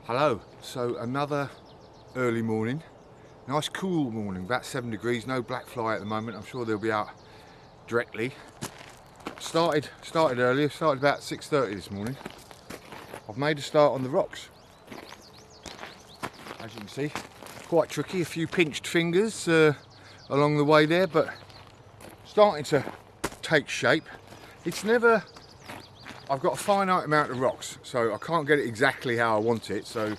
Hello, so another early morning, nice cool morning, about 7 degrees, no black fly at the moment. I'm sure they'll be out directly. Started earlier, started about 6:30 this morning. I've made a start on the rocks. As you can see, quite tricky, a few pinched fingers along the way there, but starting to take shape. It's never, I've got a finite amount of rocks, so I can't get it exactly how I want it, so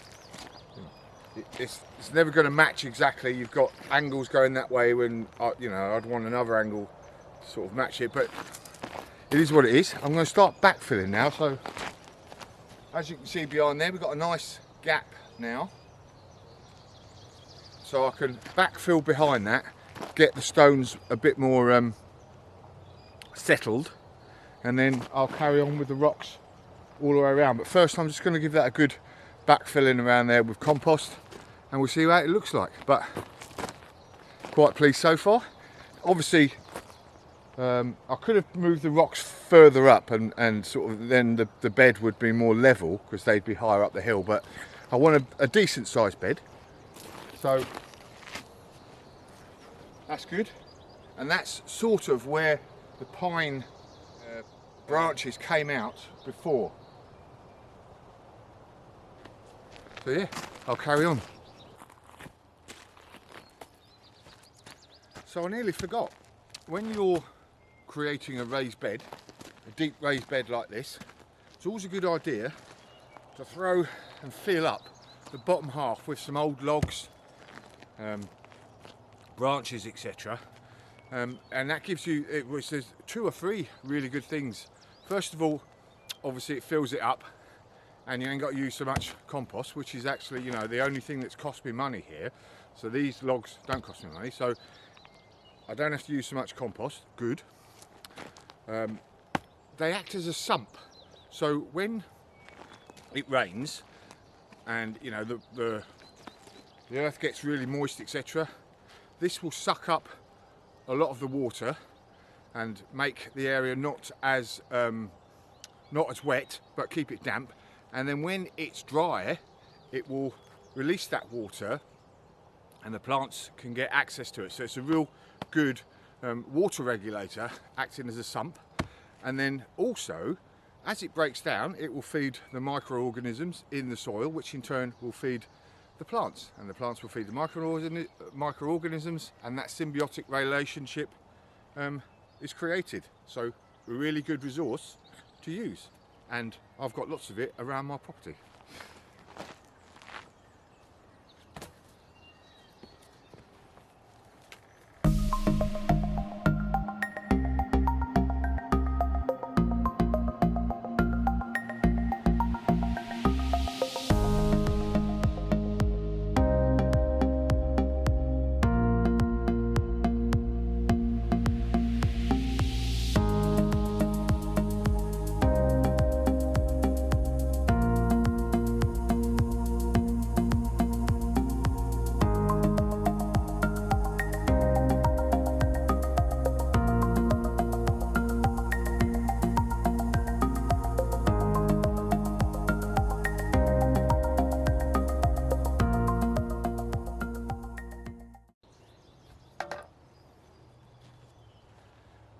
it's never going to match exactly. You've got angles going that way when, I'd want another angle to sort of match it, but it is what it is. I'm going to start backfilling now, so as you can see behind there, we've got a nice gap now. So I can backfill behind that, get the stones a bit more settled, and then I'll carry on with the rocks all the way around. But first I'm just going to give that a good backfilling around there with compost, and we'll see what it looks like. But quite pleased so far. Obviously I could have moved the rocks further up and sort of then the bed would be more level because they'd be higher up the hill, but I want a decent sized bed, so that's good. And that's sort of where the pine branches came out before. So yeah, I'll carry on. So I nearly forgot, when you're creating a raised bed, a deep raised bed like this, it's always a good idea to throw and fill up the bottom half with some old logs, branches, etc. And that gives you, there's 2 or 3 really good things. First of all, obviously it fills it up and you ain't got to use so much compost, which is actually, the only thing that's cost me money here. So these logs don't cost me money, so I don't have to use so much compost. Good. They act as a sump, so when it rains and the earth gets really moist, etc., this will suck up a lot of the water and make the area not as wet, but keep it damp. And then when it's dry, it will release that water and the plants can get access to it. So it's a real good water regulator, acting as a sump. And then also, as it breaks down, it will feed the microorganisms in the soil, which in turn will feed the plants, and the plants will feed the microorganisms, and that symbiotic relationship is created. So a really good resource to use, and I've got lots of it around my property.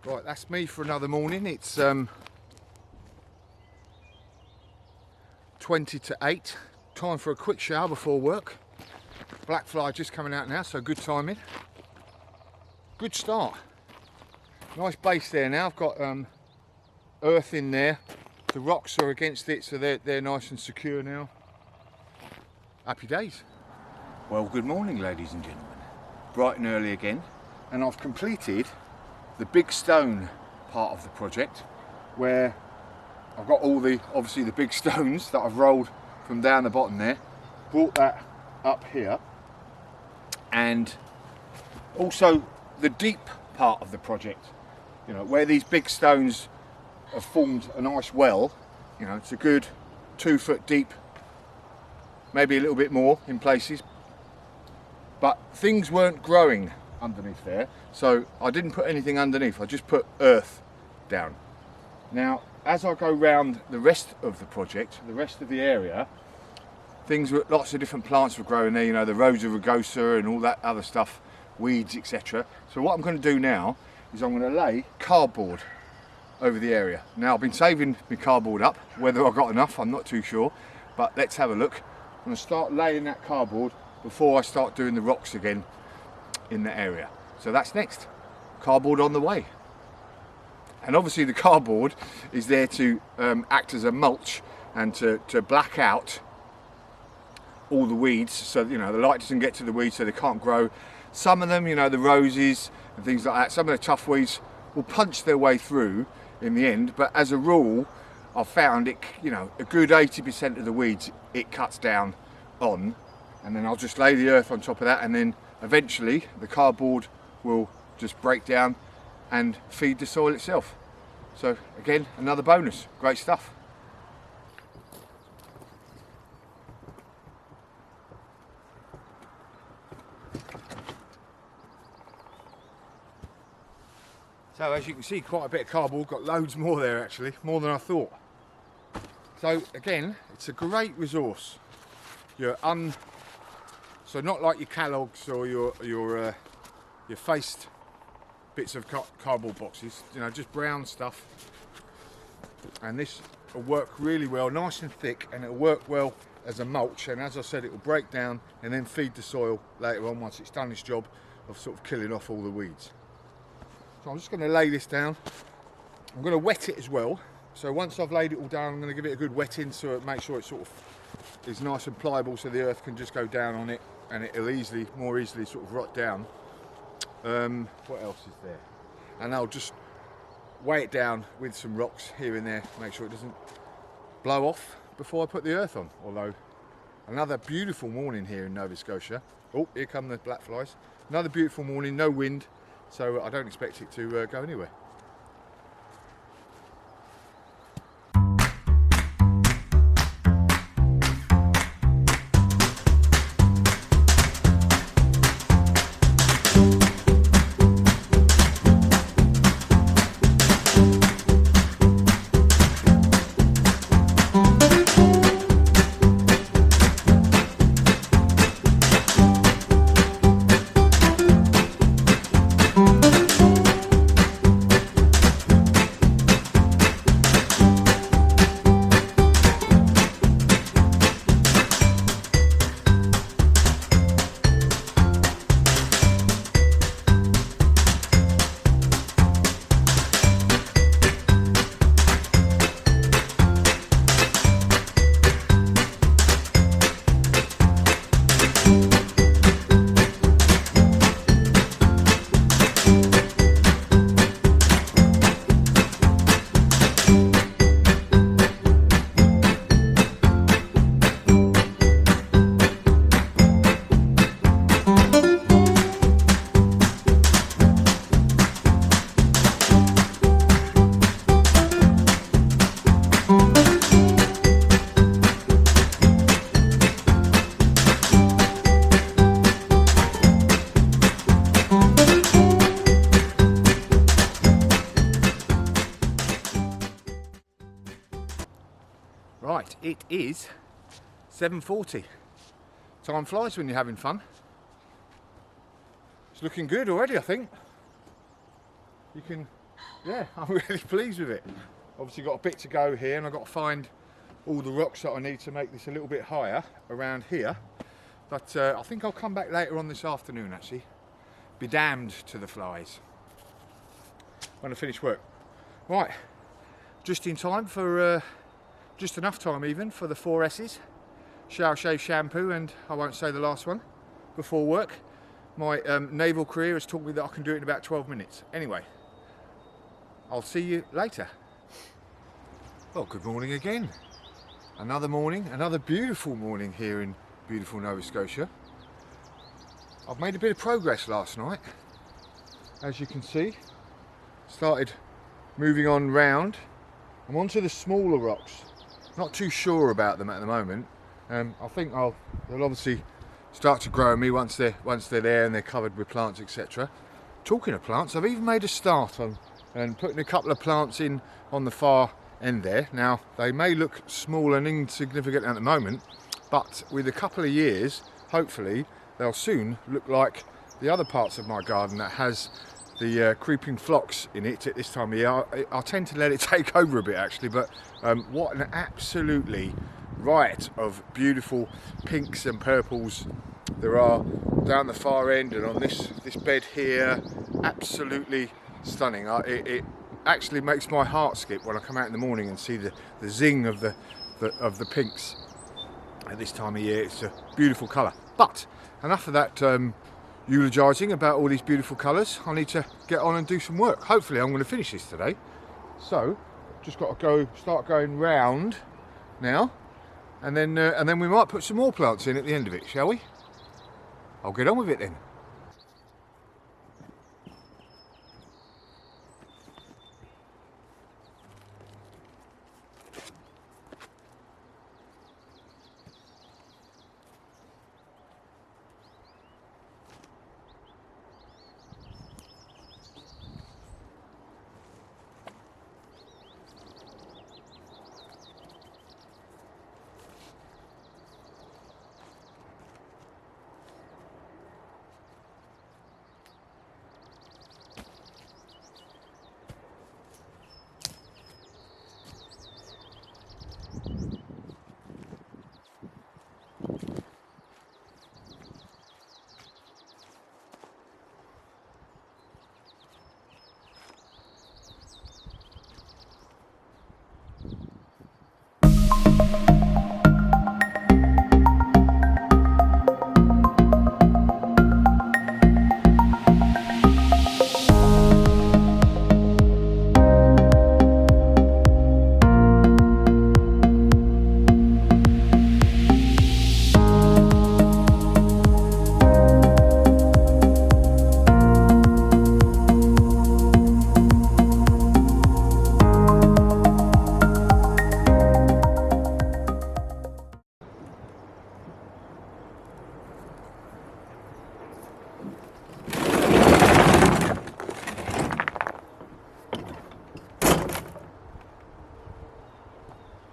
Right, that's me for another morning. It's 20 to 8. Time for a quick shower before work. Black fly just coming out now, so good timing. Good start. Nice base there now. I've got earth in there. The rocks are against it, so they're nice and secure now. Happy days. Well, good morning, ladies and gentlemen. Bright and early again, and I've completed the big stone part of the project, where I've got all obviously the big stones that I've rolled from down the bottom there, brought that up here, and also the deep part of the project, where these big stones have formed a nice well. It's a good 2 foot deep, maybe a little bit more in places, but things weren't growing underneath there, so I didn't put anything underneath. I just put earth down. Now as I go round the rest of the project, the rest of the area, things, lots of different plants were growing there, you know, the Rosa rugosa and all that other stuff, weeds, etc. So what I'm going to do now is I'm going to lay cardboard over the area. Now I've been saving my cardboard up, whether I've got enough I'm not too sure, but let's have a look. I'm going to start laying that cardboard before I start doing the rocks again in the area. So that's next. Cardboard on the way. And obviously the cardboard is there to act as a mulch and to black out all the weeds, so you know the light doesn't get to the weeds, so they can't grow. Some of them, you know, the roses and things like that, some of the tough weeds will punch their way through in the end, but as a rule I've found it, you know, a good 80% of the weeds it cuts down on, and then I'll just lay the earth on top of that, and then eventually the cardboard will just break down and feed the soil itself. So again, another bonus. Great stuff. So as you can see, quite a bit of cardboard, got loads more there actually, more than I thought. So again, it's a great resource. So not like your catalogues or your faced bits of cardboard boxes, you know, just brown stuff. And this will work really well, nice and thick, and it'll work well as a mulch. And as I said, it will break down and then feed the soil later on once it's done its job of sort of killing off all the weeds. So I'm just going to lay this down. I'm going to wet it as well. So once I've laid it all down, I'm going to give it a good wetting so it makes sure it sort of is nice and pliable, so the earth can just go down on it and it'll more easily sort of rot down. What else is there? And I'll just weigh it down with some rocks here and there, make sure it doesn't blow off before I put the earth on. Although, another beautiful morning here in Nova Scotia. Oh, here come the black flies. Another beautiful morning, no wind, so I don't expect it to go anywhere. Right, it is 7:40. Time flies when you're having fun. It's looking good already, I think. You can, yeah, I'm really pleased with it. Obviously got a bit to go here, and I've got to find all the rocks that I need to make this a little bit higher around here. But I think I'll come back later on this afternoon actually. Be damned to the flies. When I finish work. Right, just in time for, just enough time even for the 4 S's. Shower, shave, shampoo, and I won't say the last one, before work. My naval career has taught me that I can do it in about 12 minutes. Anyway, I'll see you later. Well, good morning again. Another morning, another beautiful morning here in beautiful Nova Scotia. I've made a bit of progress last night. As you can see, started moving on round. I'm onto the smaller rocks. Not too sure about them at the moment. I think they'll obviously start to grow on me once they're there and they're covered with plants, etc. Talking of plants, I've even made a start on and putting a couple of plants in on the far end there. Now they may look small and insignificant at the moment, but with a couple of years, hopefully, they'll soon look like the other parts of my garden that has the creeping phlox in it at this time of year. I tend to let it take over a bit actually, but what an absolutely riot of beautiful pinks and purples there are down the far end and on this bed here. Absolutely stunning. It actually makes my heart skip when I come out in the morning and see the zing of the pinks at this time of year. It's a beautiful colour. But enough of that eulogising about all these beautiful colours. I need to get on and do some work. Hopefully I'm going to finish this today. So just got to start going round now, and then we might put some more plants in at the end of it, shall we? I'll get on with it then.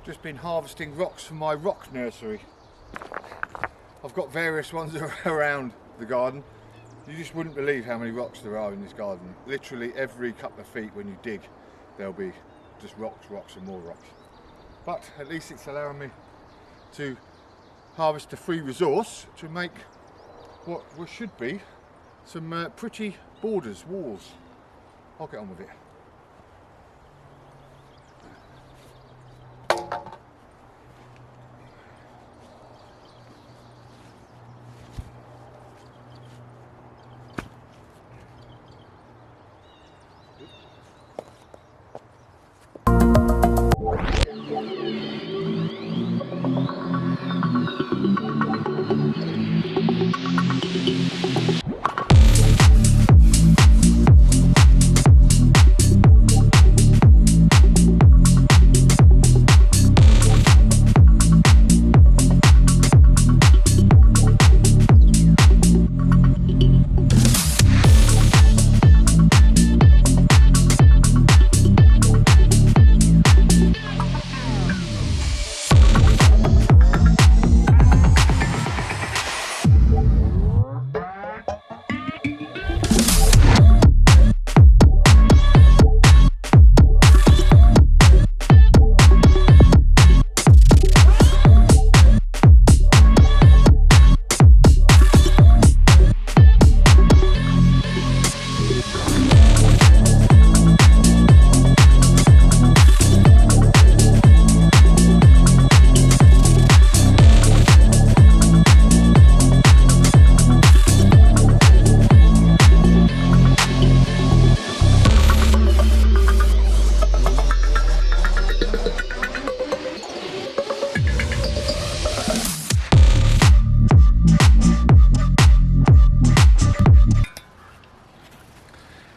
Just been harvesting rocks from my rock nursery. I've got various ones around the garden. You just wouldn't believe how many rocks there are in this garden. Literally every couple of feet when you dig, there'll be just rocks, rocks and more rocks. But at least it's allowing me to harvest a free resource to make what should be some pretty borders, walls. I'll get on with it.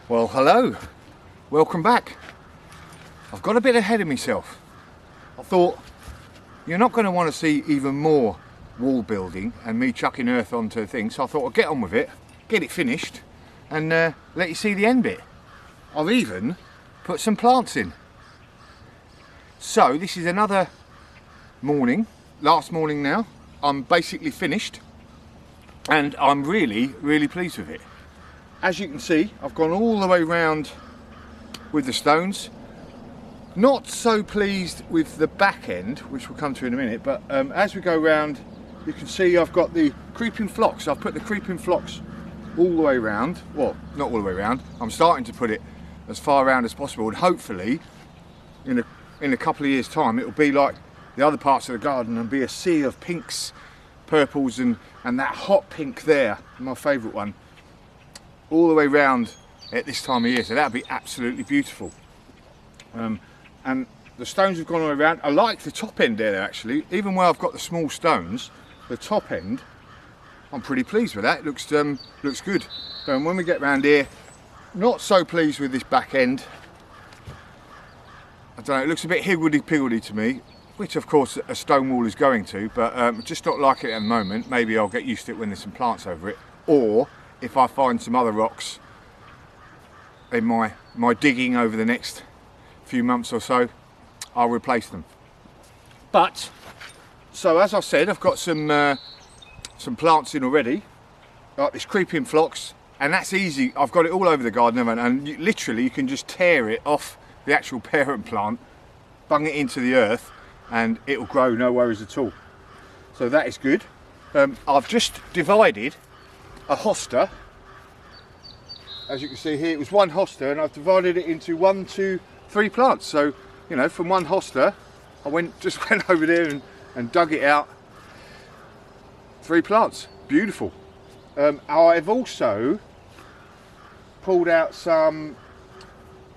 Well, hello, welcome back. I've got a bit ahead of myself. I thought you're not going to want to see even more wall building and me chucking earth onto things, so I thought I'd get on with it, get it finished and let you see the end bit. I've even put some plants in. So this is another morning, last morning now, I'm basically finished, and I'm really pleased with it. As you can see, I've gone all the way round with the stones. Not so pleased with the back end, which we'll come to in a minute, but as we go round, you can see I've got the creeping phlox. I've put the creeping phlox all the way round. Well, not all the way round. I'm starting to put it as far around as possible, and hopefully in a couple of years' time it'll be like the other parts of the garden and be a sea of pinks, purples, and that hot pink there, my favourite one, all the way round at this time of year. So that'll be absolutely beautiful. And the stones have gone all around. I like the top end there actually, even where I've got the small stones, the top end, I'm pretty pleased with that. It looks good. So when we get round here, not so pleased with this back end. I don't know, it looks a bit higgledy-piggledy to me, which of course a stone wall is going to, but just not like it at the moment. Maybe I'll get used to it when there's some plants over it, or if I find some other rocks in my digging over the next few months or so, I'll replace them. But so as I said, I've got some plants in already, like this creeping phlox, and that's easy. I've got it all over the garden, and literally you can just tear it off the actual parent plant, bung it into the earth, and it'll grow, no worries at all. So that is good. I've just divided a hosta. As you can see here, it was one hosta, and I've divided it into 1, 2, 3 plants. So, you know, from one hosta, I just went over there and dug it out. 3 plants, beautiful. I've also pulled out some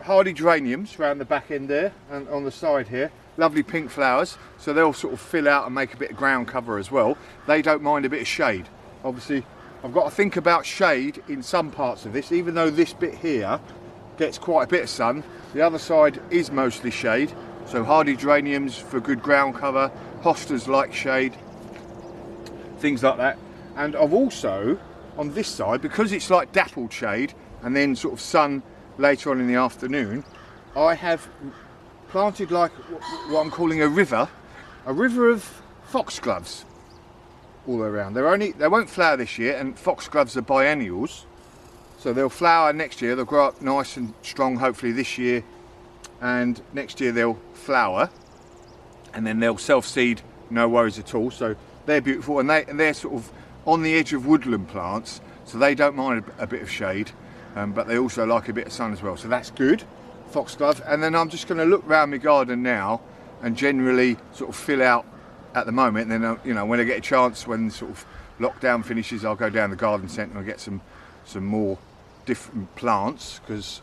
hardy geraniums around the back end there and on the side here. Lovely pink flowers, so they'll sort of fill out and make a bit of ground cover as well. They don't mind a bit of shade. Obviously, I've got to think about shade in some parts of this, even though this bit here gets quite a bit of sun. The other side is mostly shade, so hardy geraniums for good ground cover, hostas like shade, things like that. And I've also, on this side, because it's like dappled shade and then sort of sun later on in the afternoon, I have planted like what I'm calling a river of foxgloves all the way around. They won't flower this year, and foxgloves are biennials, so they'll flower next year. They'll grow up nice and strong hopefully this year, and next year they'll flower, and then they'll self-seed, no worries at all. So they're beautiful, and they're sort of on the edge of woodland plants, so they don't mind a bit of shade, but they also like a bit of sun as well, so that's good. Foxglove. And then I'm just going to look around my garden now and generally sort of fill out at the moment, and then you know, when I get a chance, when sort of lockdown finishes, I'll go down the garden centre and get some more different plants, because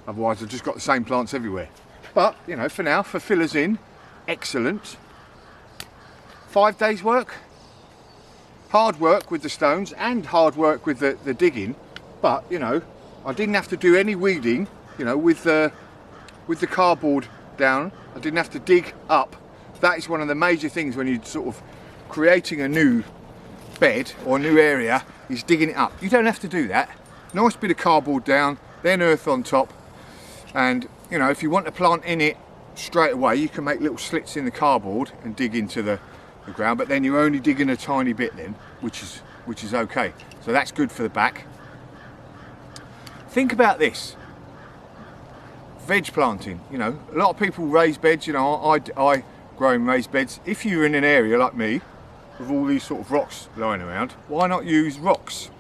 otherwise I've just got the same plants everywhere. But you know, for now, for fillers in, excellent. 5 days work, hard work with the stones and hard work with the digging, but you know, I didn't have to do any weeding. You know, with the cardboard down, I didn't have to dig up. That is one of the major things when you're sort of creating a new bed or a new area, is digging it up. You don't have to do that. Nice bit of cardboard down, then earth on top, and you know, if you want to plant in it straight away, you can make little slits in the cardboard and dig into the ground, but then you're only digging a tiny bit then, which is okay. So that's good for the back. Think about this. Veg planting, you know, a lot of people raise beds, you know, I grow in raised beds. If you're in an area like me with all these sort of rocks lying around, why not use rocks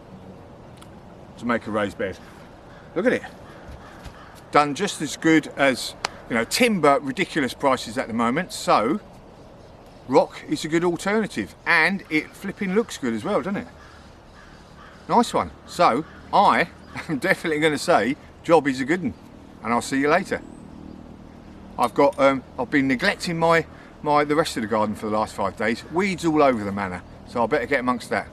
to make a raised bed? Look at it, done just as good as, you know, timber, ridiculous prices at the moment, so rock is a good alternative, and it flipping looks good as well, doesn't it? Nice one. So I am definitely going to say job is a good one, and I'll see you later. I've been neglecting the rest of the garden for the last 5 days. Weeds all over the manor, so I better get amongst that.